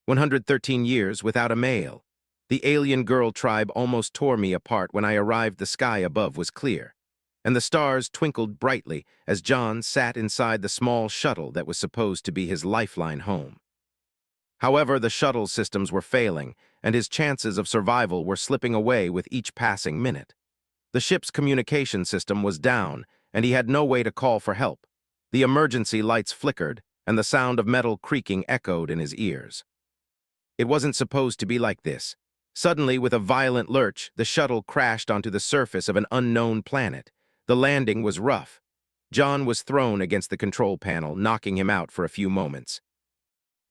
113 years without a male. The alien girl tribe almost tore me apart when I arrived. The sky above was clear, and the stars twinkled brightly as John sat inside the small shuttle that was supposed to be his lifeline home. However, the shuttle systems were failing, and his chances of survival were slipping away with each passing minute. The ship's communication system was down, and he had no way to call for help. The emergency lights flickered, and the sound of metal creaking echoed in his ears. It wasn't supposed to be like this. Suddenly, with a violent lurch, the shuttle crashed onto the surface of an unknown planet. The landing was rough. John was thrown against the control panel, knocking him out for a few moments.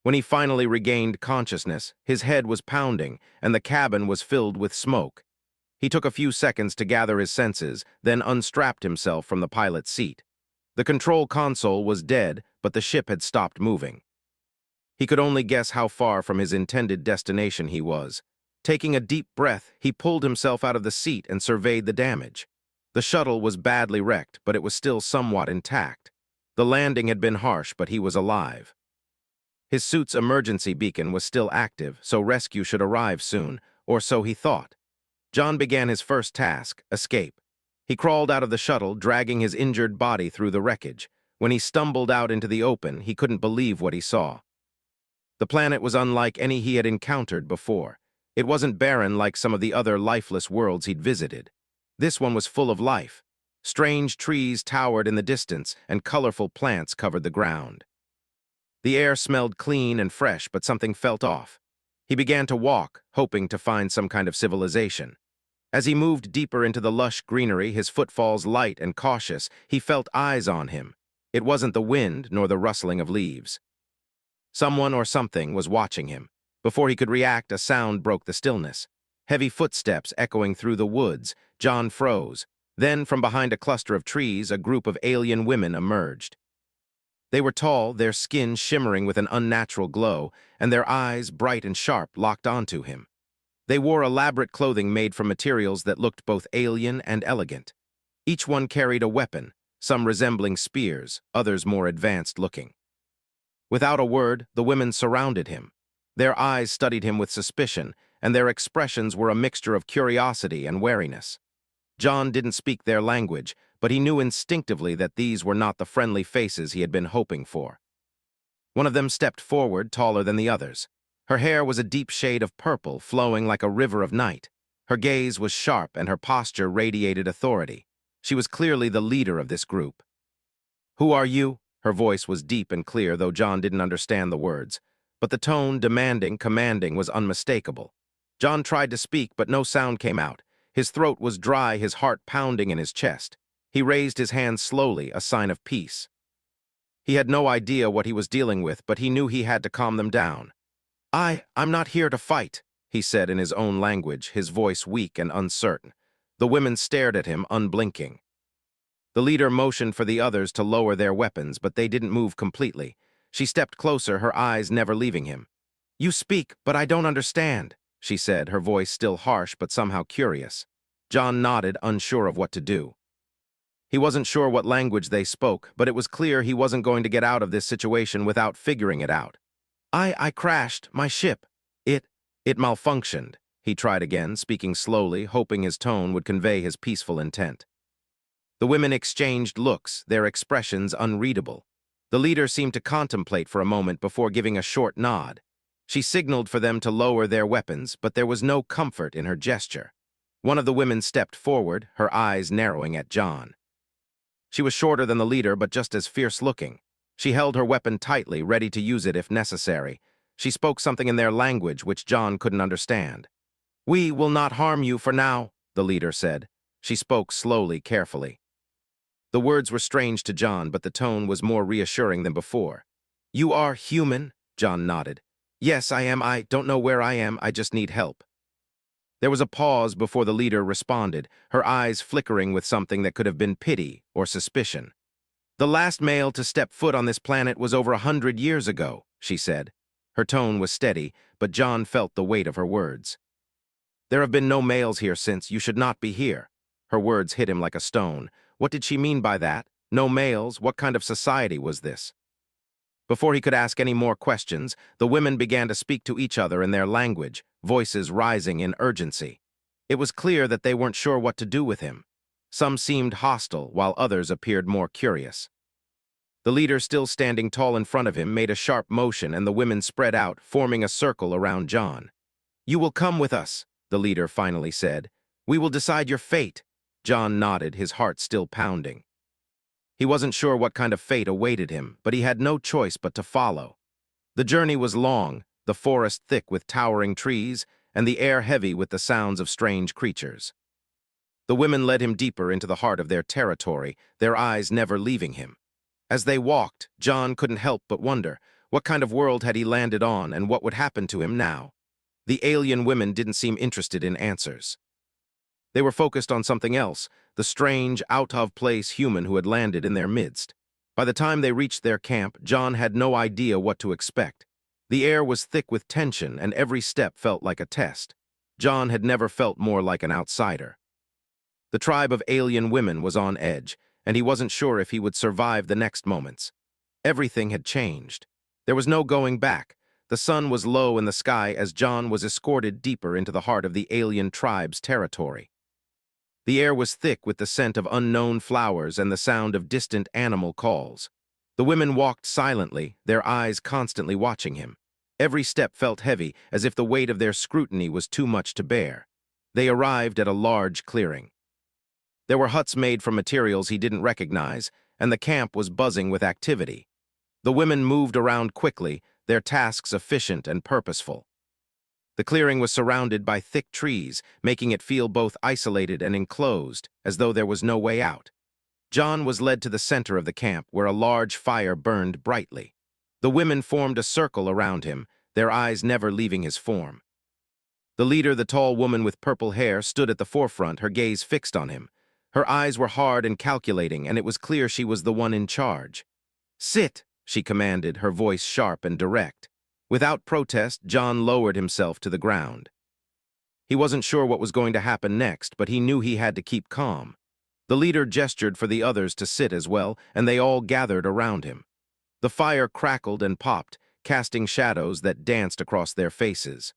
When he finally regained consciousness, his head was pounding, and the cabin was filled with smoke. He took a few seconds to gather his senses, then unstrapped himself from the pilot's seat. The control console was dead, but the ship had stopped moving. He could only guess how far from his intended destination he was. Taking a deep breath, he pulled himself out of the seat and surveyed the damage. The shuttle was badly wrecked, but it was still somewhat intact. The landing had been harsh, but he was alive. His suit's emergency beacon was still active, so rescue should arrive soon, or so he thought. John began his first task, escape. He crawled out of the shuttle, dragging his injured body through the wreckage. When he stumbled out into the open, he couldn't believe what he saw. The planet was unlike any he had encountered before. It wasn't barren like some of the other lifeless worlds he'd visited. This one was full of life. Strange trees towered in the distance, and colorful plants covered the ground. The air smelled clean and fresh, but something felt off. He began to walk, hoping to find some kind of civilization. As he moved deeper into the lush greenery, his footfalls light and cautious, he felt eyes on him. It wasn't the wind nor the rustling of leaves. Someone or something was watching him. Before he could react, a sound broke the stillness. Heavy footsteps echoing through the woods. John froze. Then, from behind a cluster of trees, a group of alien women emerged. They were tall, their skin shimmering with an unnatural glow, and their eyes, bright and sharp, locked onto him. They wore elaborate clothing made from materials that looked both alien and elegant. Each one carried a weapon, some resembling spears, others more advanced-looking. Without a word, the women surrounded him. Their eyes studied him with suspicion, and their expressions were a mixture of curiosity and wariness. John didn't speak their language, but he knew instinctively that these were not the friendly faces he had been hoping for. One of them stepped forward, taller than the others. Her hair was a deep shade of purple, flowing like a river of night. Her gaze was sharp, and her posture radiated authority. She was clearly the leader of this group. "Who are you?" Her voice was deep and clear, though John didn't understand the words. But the tone, demanding, commanding, was unmistakable. John tried to speak, but no sound came out. His throat was dry, his heart pounding in his chest. He raised his hands slowly, a sign of peace. He had no idea what he was dealing with, but he knew he had to calm them down. I'm not here to fight," he said in his own language, his voice weak and uncertain. The women stared at him, unblinking. The leader motioned for the others to lower their weapons, but they didn't move completely. She stepped closer, her eyes never leaving him. "You speak, but I don't understand," she said, her voice still harsh but somehow curious. John nodded, unsure of what to do. He wasn't sure what language they spoke, but it was clear he wasn't going to get out of this situation without figuring it out. I crashed my ship. It malfunctioned," he tried again, speaking slowly, hoping his tone would convey his peaceful intent. The women exchanged looks, their expressions unreadable. The leader seemed to contemplate for a moment before giving a short nod. She signaled for them to lower their weapons, but there was no comfort in her gesture. One of the women stepped forward, her eyes narrowing at John. She was shorter than the leader, but just as fierce-looking. She held her weapon tightly, ready to use it if necessary. She spoke something in their language which John couldn't understand. "We will not harm you for now," the leader said. She spoke slowly, carefully. The words were strange to John, but the tone was more reassuring than before. "You are human?" John nodded. "Yes, I am. I don't know where I am. I just need help." There was a pause before the leader responded, her eyes flickering with something that could have been pity or suspicion. "The last male to step foot on this planet was over 100 years ago," she said. Her tone was steady, but John felt the weight of her words. "There have been no males here since. You should not be here." Her words hit him like a stone. What did she mean by that? No males? What kind of society was this? Before he could ask any more questions, the women began to speak to each other in their language, voices rising in urgency. It was clear that they weren't sure what to do with him. Some seemed hostile, while others appeared more curious. The leader, still standing tall in front of him, made a sharp motion, and the women spread out, forming a circle around John. "You will come with us," the leader finally said. "We will decide your fate." John nodded, his heart still pounding. He wasn't sure what kind of fate awaited him, but he had no choice but to follow. The journey was long, the forest thick with towering trees, and the air heavy with the sounds of strange creatures. The women led him deeper into the heart of their territory, their eyes never leaving him. As they walked, John couldn't help but wonder, what kind of world had he landed on, and what would happen to him now? The alien women didn't seem interested in answers. They were focused on something else, the strange, out-of-place human who had landed in their midst. By the time they reached their camp, John had no idea what to expect. The air was thick with tension, and every step felt like a test. John had never felt more like an outsider. The tribe of alien women was on edge, and he wasn't sure if he would survive the next moments. Everything had changed. There was no going back. The sun was low in the sky as John was escorted deeper into the heart of the alien tribe's territory. The air was thick with the scent of unknown flowers and the sound of distant animal calls. The women walked silently, their eyes constantly watching him. Every step felt heavy, as if the weight of their scrutiny was too much to bear. They arrived at a large clearing. There were huts made from materials he didn't recognize, and the camp was buzzing with activity. The women moved around quickly, their tasks efficient and purposeful. The clearing was surrounded by thick trees, making it feel both isolated and enclosed, as though there was no way out. John was led to the center of the camp, where a large fire burned brightly. The women formed a circle around him, their eyes never leaving his form. The leader, the tall woman with purple hair, stood at the forefront, her gaze fixed on him. Her eyes were hard and calculating, and it was clear she was the one in charge. "Sit," she commanded, her voice sharp and direct. Without protest, John lowered himself to the ground. He wasn't sure what was going to happen next, but he knew he had to keep calm. The leader gestured for the others to sit as well, and they all gathered around him. The fire crackled and popped, casting shadows that danced across their faces.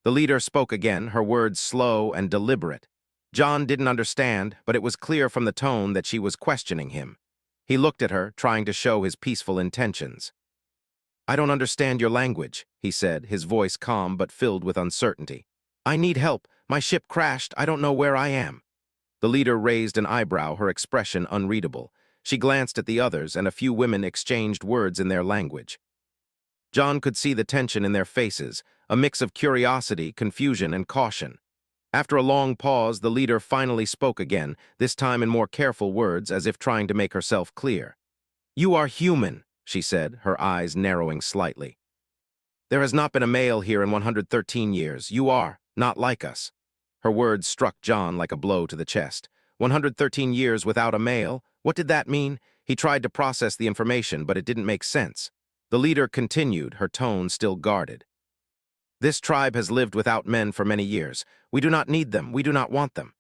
The leader spoke again, her words slow and deliberate. John didn't understand, but it was clear from the tone that she was questioning him. He looked at her, trying to show his peaceful intentions. "I don't understand your language," he said, his voice calm but filled with uncertainty. "I need help. My ship crashed. I don't know where I am." The leader raised an eyebrow, her expression unreadable. She glanced at the others, and a few women exchanged words in their language. John could see the tension in their faces, a mix of curiosity, confusion, and caution. After a long pause, the leader finally spoke again, this time in more careful words, as if trying to make herself clear. "You are human," she said, her eyes narrowing slightly. "There has not been a male here in 113 years. You are not like us." Her words struck John like a blow to the chest. 113 years without a male? What did that mean? He tried to process the information, but it didn't make sense. The leader continued, her tone still guarded. "This tribe has lived without men for many years. We do not need them. We do not want them."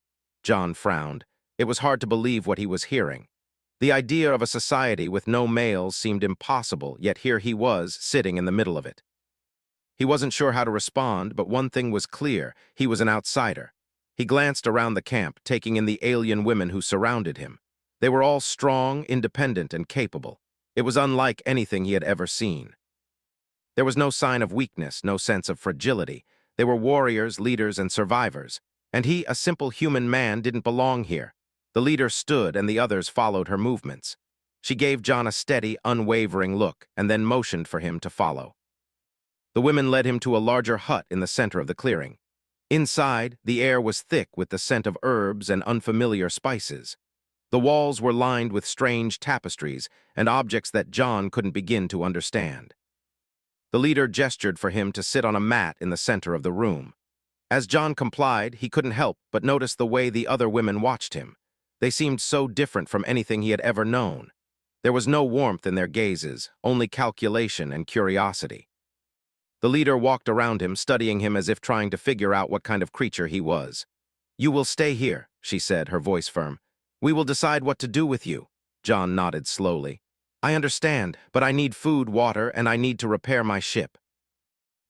John frowned. It was hard to believe what he was hearing. The idea of a society with no males seemed impossible, yet here he was, sitting in the middle of it. He wasn't sure how to respond, but one thing was clear: he was an outsider. He glanced around the camp, taking in the alien women who surrounded him. They were all strong, independent, and capable. It was unlike anything he had ever seen. There was no sign of weakness, no sense of fragility. They were warriors, leaders, and survivors. And he, a simple human man, didn't belong here. The leader stood, and the others followed her movements. She gave John a steady, unwavering look, and then motioned for him to follow. The women led him to a larger hut in the center of the clearing. Inside, the air was thick with the scent of herbs and unfamiliar spices. The walls were lined with strange tapestries and objects that John couldn't begin to understand. The leader gestured for him to sit on a mat in the center of the room. As John complied, he couldn't help but notice the way the other women watched him. They seemed so different from anything he had ever known. There was no warmth in their gazes, only calculation and curiosity. The leader walked around him, studying him as if trying to figure out what kind of creature he was. "You will stay here," she said, her voice firm. "We will decide what to do with you." John nodded slowly. I understand, but I need food, water, and I need to repair my ship.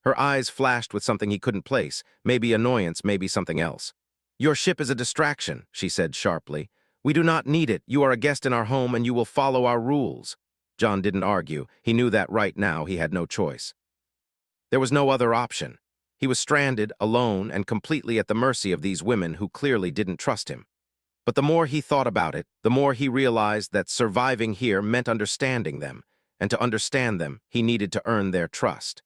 Her eyes flashed with something he couldn't place, maybe annoyance, maybe something else. Your ship is a distraction, she said sharply. We do not need it. You are a guest in our home and you will follow our rules. John didn't argue. He knew that right now he had no choice. There was no other option. He was stranded, alone, and completely at the mercy of these women who clearly didn't trust him. But the more he thought about it, the more he realized that surviving here meant understanding them, and to understand them, he needed to earn their trust.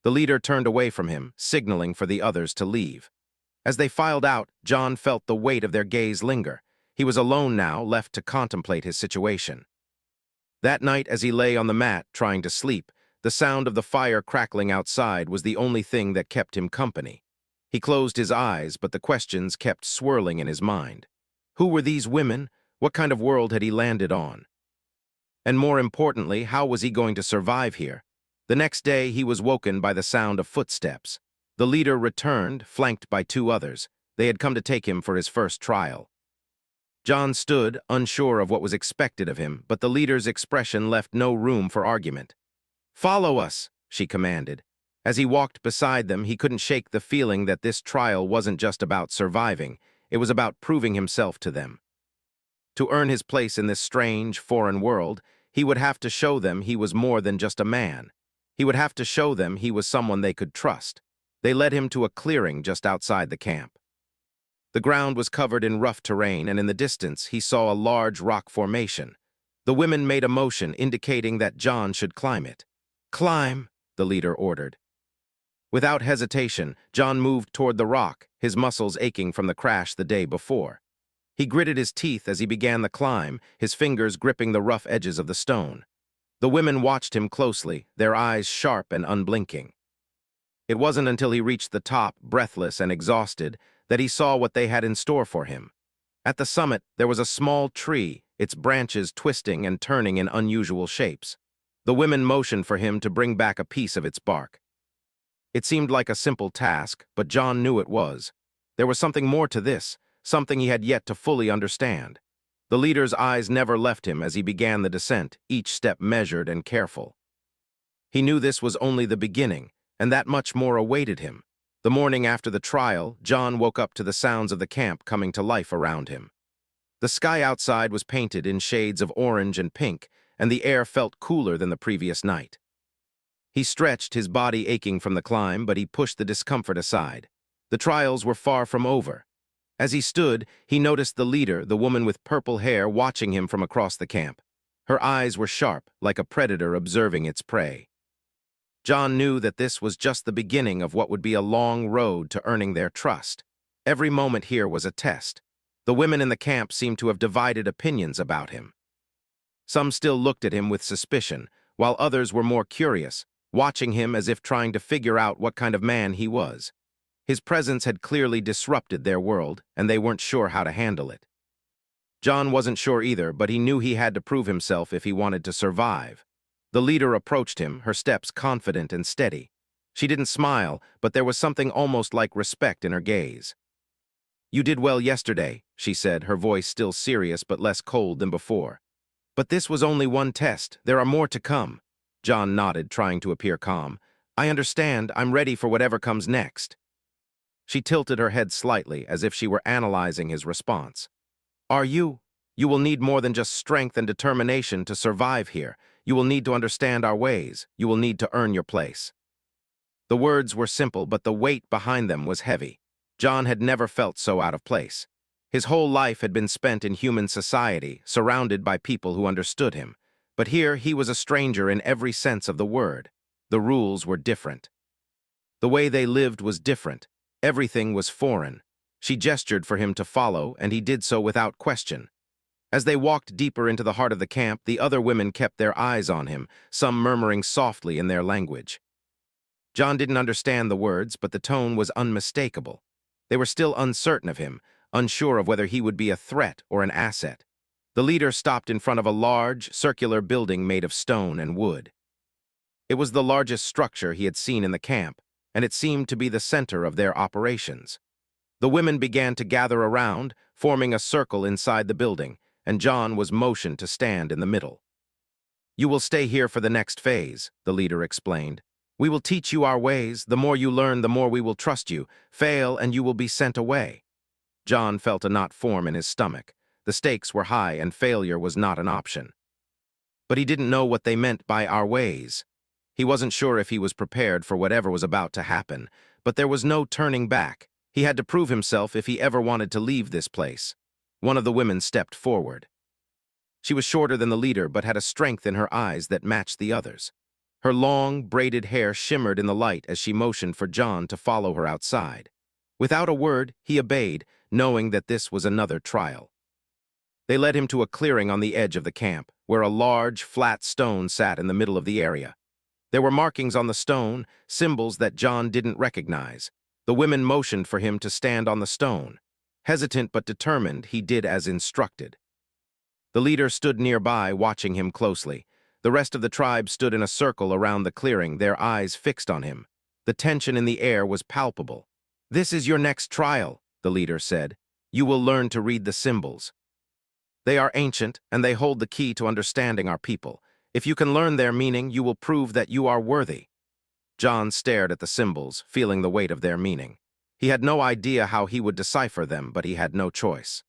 The leader turned away from him, signaling for the others to leave. As they filed out, John felt the weight of their gaze linger. He was alone now, left to contemplate his situation. That night, as he lay on the mat, trying to sleep, the sound of the fire crackling outside was the only thing that kept him company. He closed his eyes, but the questions kept swirling in his mind. Who were these women? What kind of world had he landed on? And more importantly, how was he going to survive here? The next day, he was woken by the sound of footsteps. The leader returned, flanked by two others. They had come to take him for his first trial. John stood, unsure of what was expected of him, but the leader's expression left no room for argument. "Follow us," she commanded. As he walked beside them, he couldn't shake the feeling that this trial wasn't just about surviving. It was about proving himself to them. To earn his place in this strange, foreign world, he would have to show them he was more than just a man. He would have to show them he was someone they could trust. They led him to a clearing just outside the camp. The ground was covered in rough terrain, and in the distance he saw a large rock formation. The women made a motion indicating that John should climb it. "Climb," the leader ordered. Without hesitation, John moved toward the rock, his muscles aching from the crash the day before. He gritted his teeth as he began the climb, his fingers gripping the rough edges of the stone. The women watched him closely, their eyes sharp and unblinking. It wasn't until he reached the top, breathless and exhausted, that he saw what they had in store for him. At the summit, there was a small tree, its branches twisting and turning in unusual shapes. The women motioned for him to bring back a piece of its bark. It seemed like a simple task, but John knew it was. There was something more to this, something he had yet to fully understand. The leader's eyes never left him as he began the descent, each step measured and careful. He knew this was only the beginning, and that much more awaited him. The morning after the trial, John woke up to the sounds of the camp coming to life around him. The sky outside was painted in shades of orange and pink, and the air felt cooler than the previous night. He stretched, his body aching from the climb, but he pushed the discomfort aside. The trials were far from over. As he stood, he noticed the leader, the woman with purple hair, watching him from across the camp. Her eyes were sharp, like a predator observing its prey. John knew that this was just the beginning of what would be a long road to earning their trust. Every moment here was a test. The women in the camp seemed to have divided opinions about him. Some still looked at him with suspicion, while others were more curious, watching him as if trying to figure out what kind of man he was. His presence had clearly disrupted their world, and they weren't sure how to handle it. John wasn't sure either, but he knew he had to prove himself if he wanted to survive. The leader approached him, her steps confident and steady. She didn't smile, but there was something almost like respect in her gaze. "You did well yesterday," she said, her voice still serious but less cold than before. "But this was only one test. There are more to come." John nodded, trying to appear calm. "I understand. I'm ready for whatever comes next." She tilted her head slightly, as if she were analyzing his response. "Are you? You will need more than just strength and determination to survive here. You will need to understand our ways. You will need to earn your place." The words were simple, but the weight behind them was heavy. John had never felt so out of place. His whole life had been spent in human society, surrounded by people who understood him. But here he was a stranger in every sense of the word. The rules were different. The way they lived was different. Everything was foreign. She gestured for him to follow, and he did so without question. As they walked deeper into the heart of the camp, the other women kept their eyes on him, some murmuring softly in their language. John didn't understand the words, but the tone was unmistakable. They were still uncertain of him, unsure of whether he would be a threat or an asset. The leader stopped in front of a large, circular building made of stone and wood. It was the largest structure he had seen in the camp, and it seemed to be the center of their operations. The women began to gather around, forming a circle inside the building, and John was motioned to stand in the middle. You will stay here for the next phase, the leader explained. We will teach you our ways. The more you learn, the more we will trust you. Fail, and you will be sent away. John felt a knot form in his stomach. The stakes were high, and failure was not an option. But he didn't know what they meant by our ways. He wasn't sure if he was prepared for whatever was about to happen, but there was no turning back. He had to prove himself if he ever wanted to leave this place. One of the women stepped forward. She was shorter than the leader, but had a strength in her eyes that matched the others. Her long, braided hair shimmered in the light as she motioned for John to follow her outside. Without a word, he obeyed, knowing that this was another trial. They led him to a clearing on the edge of the camp, where a large, flat stone sat in the middle of the area. There were markings on the stone, symbols that John didn't recognize. The women motioned for him to stand on the stone. Hesitant but determined, he did as instructed. The leader stood nearby, watching him closely. The rest of the tribe stood in a circle around the clearing, their eyes fixed on him. The tension in the air was palpable. "This is your next trial," the leader said. "You will learn to read the symbols. They are ancient, and they hold the key to understanding our people. If you can learn their meaning, you will prove that you are worthy." John stared at the symbols, feeling the weight of their meaning. He had no idea how he would decipher them, but he had no choice.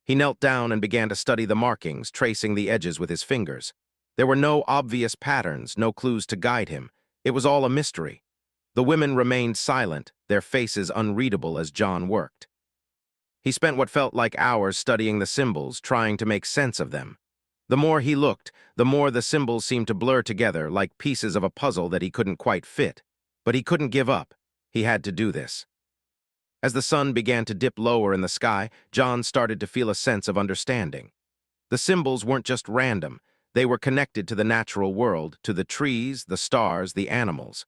He knelt down and began to study the markings, tracing the edges with his fingers. There were no obvious patterns, no clues to guide him. It was all a mystery. The women remained silent, their faces unreadable as John worked. He spent what felt like hours studying the symbols, trying to make sense of them. The more he looked, the more the symbols seemed to blur together like pieces of a puzzle that he couldn't quite fit. But he couldn't give up. He had to do this. As the sun began to dip lower in the sky, John started to feel a sense of understanding. The symbols weren't just random. They were connected to the natural world, to the trees, the stars, the animals.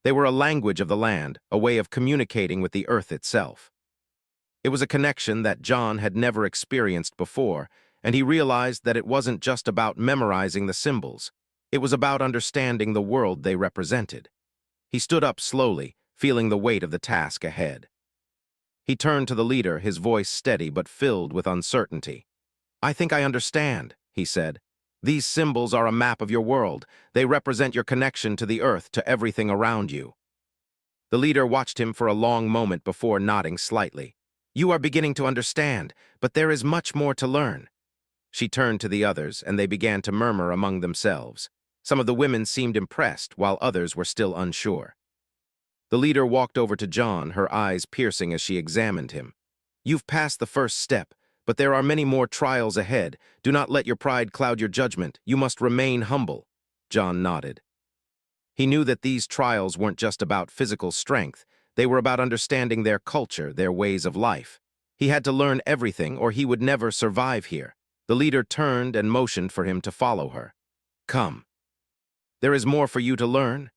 They were a language of the land, a way of communicating with the earth itself. It was a connection that John had never experienced before, and he realized that it wasn't just about memorizing the symbols. It was about understanding the world they represented. He stood up slowly, feeling the weight of the task ahead. He turned to the leader, his voice steady but filled with uncertainty. "I think I understand," he said. "These symbols are a map of your world. They represent your connection to the earth, to everything around you." The leader watched him for a long moment before nodding slightly. "You are beginning to understand, but there is much more to learn." She turned to the others, and they began to murmur among themselves. Some of the women seemed impressed, while others were still unsure. The leader walked over to John, her eyes piercing as she examined him. "You've passed the first step, but there are many more trials ahead. Do not let your pride cloud your judgment. You must remain humble." John nodded. He knew that these trials weren't just about physical strength. They were about understanding their culture, their ways of life. He had to learn everything, or he would never survive here. The leader turned and motioned for him to follow her. "Come. There is more for you to learn."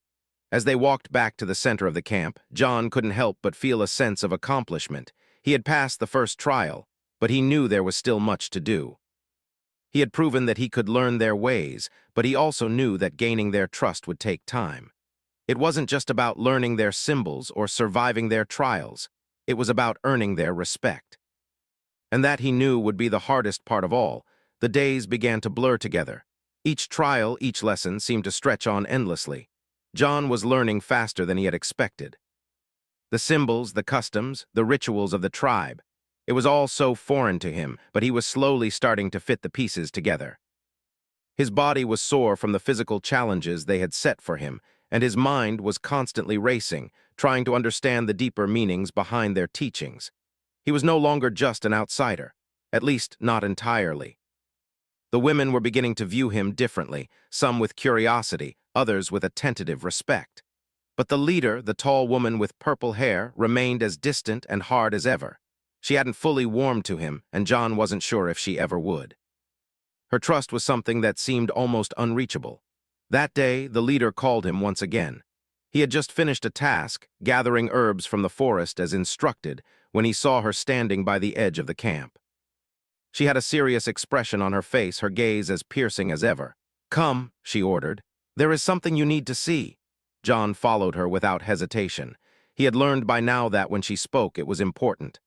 As they walked back to the center of the camp, John couldn't help but feel a sense of accomplishment. He had passed the first trial, but he knew there was still much to do. He had proven that he could learn their ways, but he also knew that gaining their trust would take time. It wasn't just about learning their symbols or surviving their trials. It was about earning their respect. And that he knew would be the hardest part of all. The days began to blur together. Each trial, each lesson seemed to stretch on endlessly. John was learning faster than he had expected. The symbols, the customs, the rituals of the tribe. It was all so foreign to him, but he was slowly starting to fit the pieces together. His body was sore from the physical challenges they had set for him, and his mind was constantly racing, trying to understand the deeper meanings behind their teachings. He was no longer just an outsider, at least not entirely. The women were beginning to view him differently, some with curiosity, others with a tentative respect. But the leader, the tall woman with purple hair, remained as distant and hard as ever. She hadn't fully warmed to him, and John wasn't sure if she ever would. Her trust was something that seemed almost unreachable. That day, the leader called him once again. He had just finished a task, gathering herbs from the forest as instructed, when he saw her standing by the edge of the camp. She had a serious expression on her face, her gaze as piercing as ever. "Come," she ordered. "There is something you need to see." John followed her without hesitation. He had learned by now that when she spoke, it was important.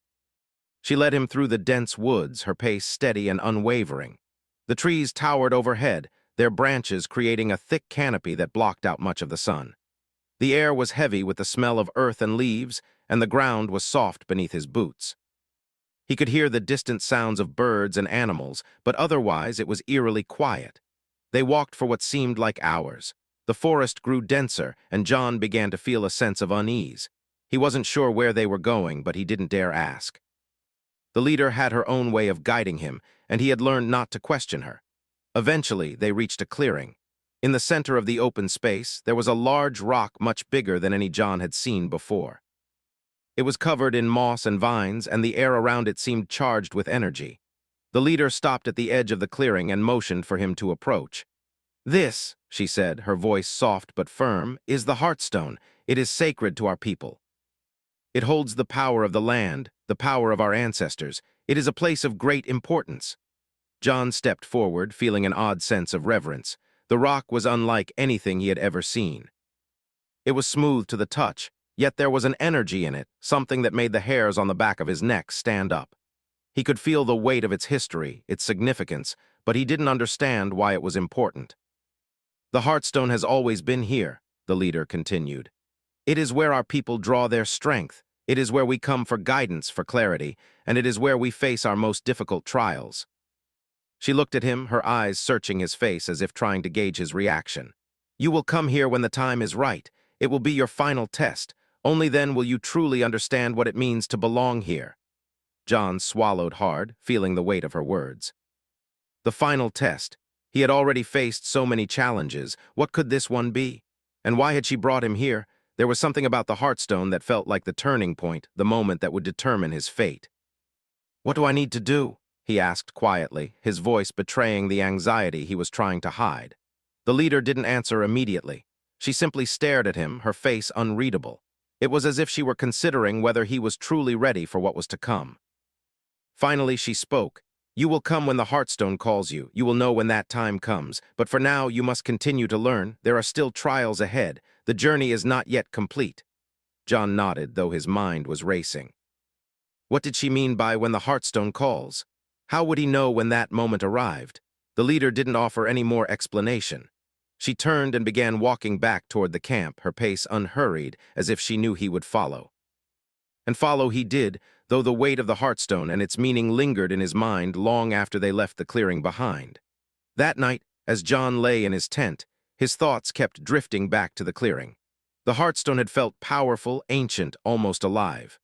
She led him through the dense woods, her pace steady and unwavering. The trees towered overhead, their branches creating a thick canopy that blocked out much of the sun. The air was heavy with the smell of earth and leaves, and the ground was soft beneath his boots. He could hear the distant sounds of birds and animals, but otherwise it was eerily quiet. They walked for what seemed like hours. The forest grew denser, and John began to feel a sense of unease. He wasn't sure where they were going, but he didn't dare ask. The leader had her own way of guiding him, and he had learned not to question her. Eventually, they reached a clearing. In the center of the open space, there was a large rock much bigger than any John had seen before. It was covered in moss and vines, and the air around it seemed charged with energy. The leader stopped at the edge of the clearing and motioned for him to approach. "This," she said, her voice soft but firm, "is the Heartstone. It is sacred to our people. It holds the power of the land, the power of our ancestors. It is a place of great importance." John stepped forward, feeling an odd sense of reverence. The rock was unlike anything he had ever seen. It was smooth to the touch, yet there was an energy in it, something that made the hairs on the back of his neck stand up. He could feel the weight of its history, its significance, but he didn't understand why it was important. "The Heartstone has always been here," the leader continued. "It is where our people draw their strength. It is where we come for guidance, for clarity, and it is where we face our most difficult trials." She looked at him, her eyes searching his face as if trying to gauge his reaction. "You will come here when the time is right. It will be your final test. Only then will you truly understand what it means to belong here." John swallowed hard, feeling the weight of her words. The final test. He had already faced so many challenges. What could this one be? And why had she brought him here? There was something about the Heartstone that felt like the turning point, the moment that would determine his fate. "What do I need to do?" he asked quietly, his voice betraying the anxiety he was trying to hide. The leader didn't answer immediately. She simply stared at him, her face unreadable. It was as if she were considering whether he was truly ready for what was to come. Finally, she spoke. "You will come when the Heartstone calls you. You will know when that time comes. But for now, you must continue to learn. There are still trials ahead. The journey is not yet complete." John nodded, though his mind was racing. What did she mean by "when the Heartstone calls"? How would he know when that moment arrived? The leader didn't offer any more explanation. She turned and began walking back toward the camp, her pace unhurried, as if she knew he would follow. And follow he did, though the weight of the Heartstone and its meaning lingered in his mind long after they left the clearing behind. That night, as John lay in his tent, his thoughts kept drifting back to the clearing. The Heartstone had felt powerful, ancient, almost alive.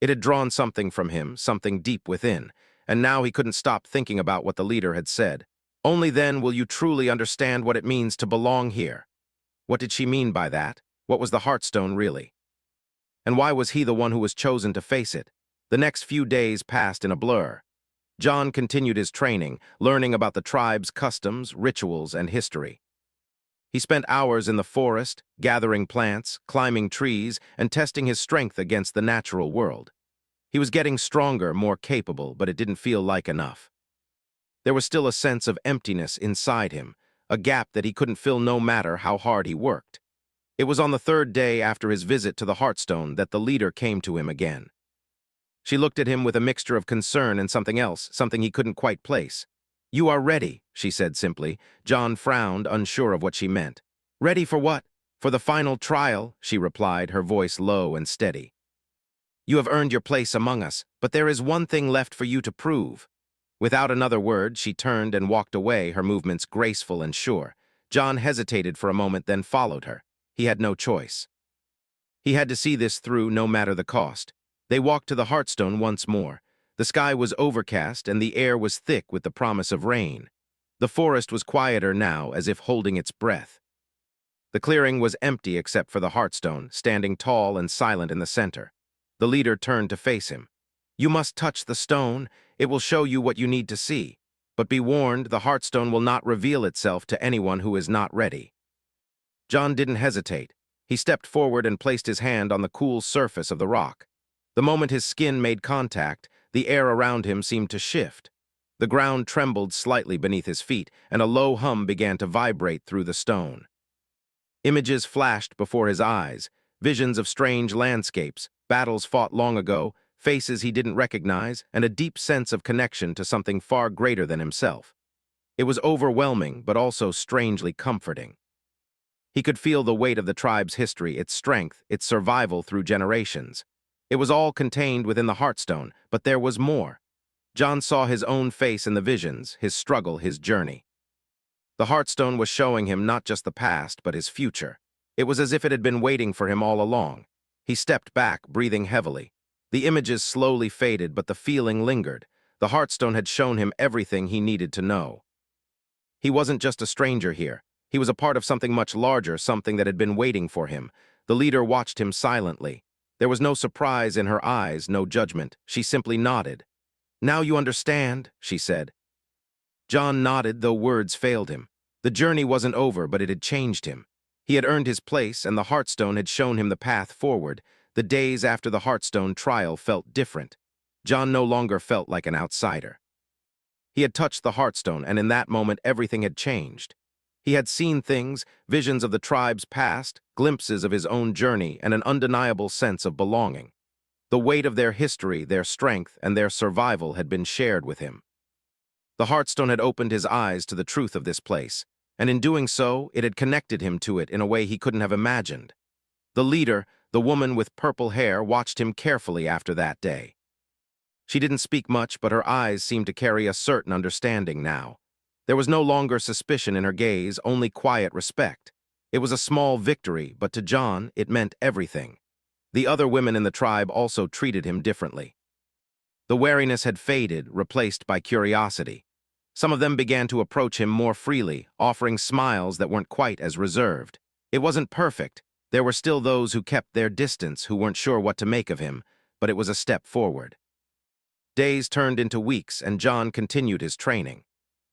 It had drawn something from him, something deep within, and now he couldn't stop thinking about what the leader had said. "Only then will you truly understand what it means to belong here." What did she mean by that? What was the Heartstone really? And why was he the one who was chosen to face it? The next few days passed in a blur. John continued his training, learning about the tribe's customs, rituals, and history. He spent hours in the forest, gathering plants, climbing trees, and testing his strength against the natural world. He was getting stronger, more capable, but it didn't feel like enough. There was still a sense of emptiness inside him, a gap that he couldn't fill no matter how hard he worked. It was on the third day after his visit to the Heartstone that the leader came to him again. She looked at him with a mixture of concern and something else, something he couldn't quite place. "You are ready," she said simply. John frowned, unsure of what she meant. "Ready for what?" "For the final trial," she replied, her voice low and steady. "You have earned your place among us, but there is one thing left for you to prove." Without another word, she turned and walked away, her movements graceful and sure. John hesitated for a moment, then followed her. He had no choice. He had to see this through, no matter the cost. They walked to the Heartstone once more. The sky was overcast, and the air was thick with the promise of rain. The forest was quieter now, as if holding its breath. The clearing was empty except for the Heartstone, standing tall and silent in the center. The leader turned to face him. "You must touch the stone. It will show you what you need to see. But be warned, the Heartstone will not reveal itself to anyone who is not ready." John didn't hesitate. He stepped forward and placed his hand on the cool surface of the rock. The moment his skin made contact, the air around him seemed to shift. The ground trembled slightly beneath his feet, and a low hum began to vibrate through the stone. Images flashed before his eyes, visions of strange landscapes, battles fought long ago, faces he didn't recognize, and a deep sense of connection to something far greater than himself. It was overwhelming, but also strangely comforting. He could feel the weight of the tribe's history, its strength, its survival through generations. It was all contained within the Heartstone, but there was more. John saw his own face in the visions, his struggle, his journey. The Heartstone was showing him not just the past, but his future. It was as if it had been waiting for him all along. He stepped back, breathing heavily. The images slowly faded, but the feeling lingered. The Heartstone had shown him everything he needed to know. He wasn't just a stranger here. He was a part of something much larger, something that had been waiting for him. The leader watched him silently. There was no surprise in her eyes, no judgment. She simply nodded. "Now you understand," she said. John nodded, though words failed him. The journey wasn't over, but it had changed him. He had earned his place, and the Heartstone had shown him the path forward. The days after the Heartstone trial felt different. John no longer felt like an outsider. He had touched the Heartstone, and in that moment everything had changed. He had seen things, visions of the tribe's past, glimpses of his own journey, and an undeniable sense of belonging. The weight of their history, their strength, and their survival had been shared with him. The Heartstone had opened his eyes to the truth of this place, and in doing so, it had connected him to it in a way he couldn't have imagined. The leader, the woman with purple hair, watched him carefully after that day. She didn't speak much, but her eyes seemed to carry a certain understanding now. There was no longer suspicion in her gaze, only quiet respect. It was a small victory, but to John, it meant everything. The other women in the tribe also treated him differently. The wariness had faded, replaced by curiosity. Some of them began to approach him more freely, offering smiles that weren't quite as reserved. It wasn't perfect. There were still those who kept their distance, who weren't sure what to make of him, but it was a step forward. Days turned into weeks, and John continued his training.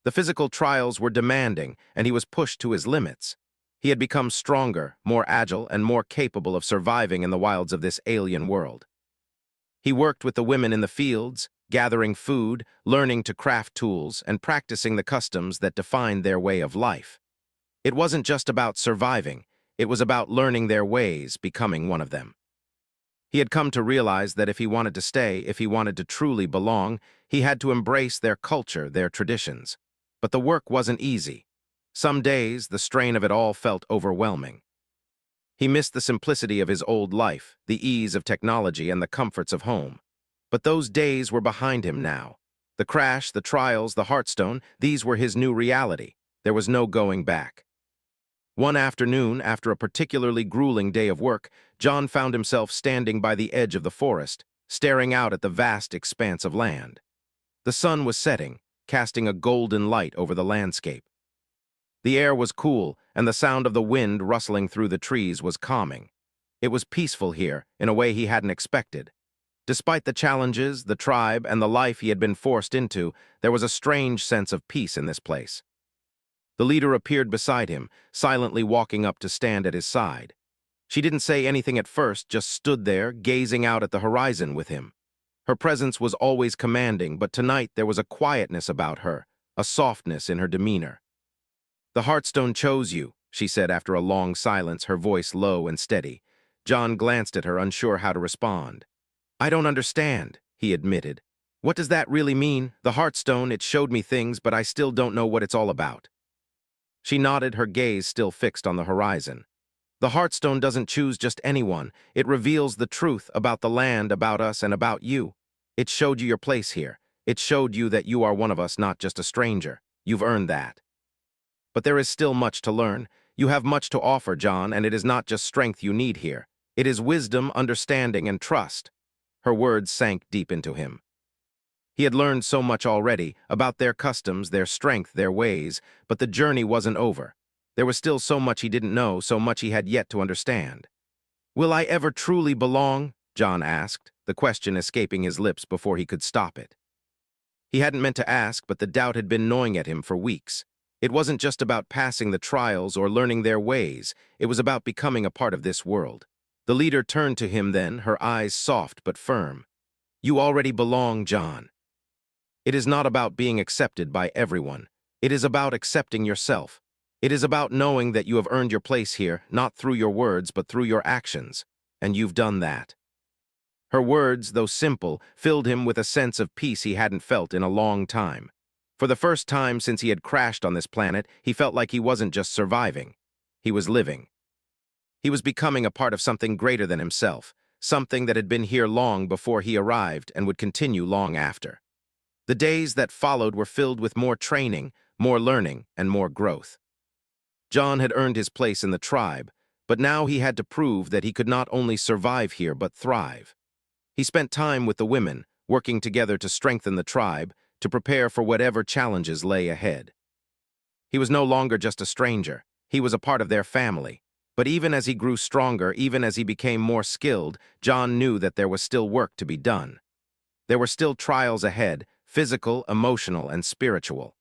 The physical trials were demanding, and he was pushed to his limits. He had become stronger, more agile, and more capable of surviving in the wilds of this alien world. He worked with the women in the fields, gathering food, learning to craft tools, and practicing the customs that defined their way of life. It wasn't just about surviving, it was about learning their ways, becoming one of them. He had come to realize that if he wanted to stay, if he wanted to truly belong, he had to embrace their culture, their traditions. But the work wasn't easy. Some days, the strain of it all felt overwhelming. He missed the simplicity of his old life, the ease of technology, and the comforts of home. But those days were behind him now. The crash, the trials, the Heartstone, these were his new reality. There was no going back. One afternoon, after a particularly grueling day of work, John found himself standing by the edge of the forest, staring out at the vast expanse of land. The sun was setting, casting a golden light over the landscape. The air was cool, and the sound of the wind rustling through the trees was calming. It was peaceful here, in a way he hadn't expected. Despite the challenges, the tribe, and the life he had been forced into, there was a strange sense of peace in this place. The leader appeared beside him, silently walking up to stand at his side. She didn't say anything at first, just stood there, gazing out at the horizon with him. Her presence was always commanding, but tonight there was a quietness about her, a softness in her demeanor. "The Heartstone chose you," she said after a long silence, her voice low and steady. John glanced at her, unsure how to respond. "I don't understand," he admitted. "What does that really mean? The Heartstone, it showed me things, but I still don't know what it's all about." She nodded, her gaze still fixed on the horizon. "The Heartstone doesn't choose just anyone. It reveals the truth about the land, about us, and about you. It showed you your place here. It showed you that you are one of us, not just a stranger. You've earned that. But there is still much to learn. You have much to offer, John, and it is not just strength you need here. It is wisdom, understanding, and trust." Her words sank deep into him. He had learned so much already, about their customs, their strength, their ways, but the journey wasn't over. There was still so much he didn't know, so much he had yet to understand. "Will I ever truly belong?" John asked, the question escaping his lips before he could stop it. He hadn't meant to ask, but the doubt had been gnawing at him for weeks. It wasn't just about passing the trials or learning their ways, it was about becoming a part of this world. The leader turned to him then, her eyes soft but firm. "You already belong, John. It is not about being accepted by everyone. It is about accepting yourself. It is about knowing that you have earned your place here, not through your words, but through your actions. And you've done that." Her words, though simple, filled him with a sense of peace he hadn't felt in a long time. For the first time since he had crashed on this planet, he felt like he wasn't just surviving. He was living. He was becoming a part of something greater than himself, something that had been here long before he arrived and would continue long after. The days that followed were filled with more training, more learning, and more growth. John had earned his place in the tribe, but now he had to prove that he could not only survive here but thrive. He spent time with the women, working together to strengthen the tribe, to prepare for whatever challenges lay ahead. He was no longer just a stranger. He was a part of their family. But even as he grew stronger, even as he became more skilled, John knew that there was still work to be done. There were still trials ahead, physical, emotional, and spiritual.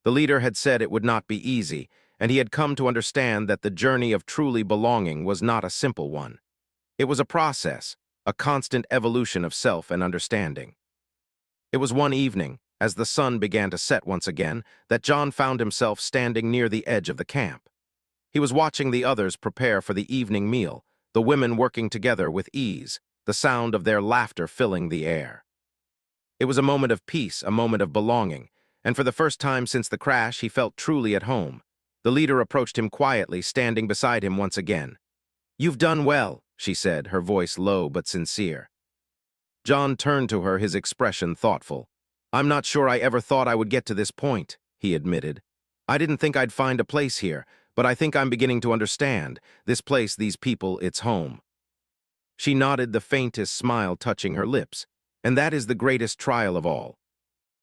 The leader had said it would not be easy, and he had come to understand that the journey of truly belonging was not a simple one. It was a process, a constant evolution of self and understanding. It was one evening, as the sun began to set once again, that John found himself standing near the edge of the camp. He was watching the others prepare for the evening meal, the women working together with ease, the sound of their laughter filling the air. It was a moment of peace, a moment of belonging, and for the first time since the crash, he felt truly at home. The leader approached him quietly, standing beside him once again. "You've done well," she said, her voice low but sincere. John turned to her, his expression thoughtful. "I'm not sure I ever thought I would get to this point," he admitted. "I didn't think I'd find a place here, but I think I'm beginning to understand. This place, these people, it's home." She nodded, the faintest smile touching her lips. "And that is the greatest trial of all.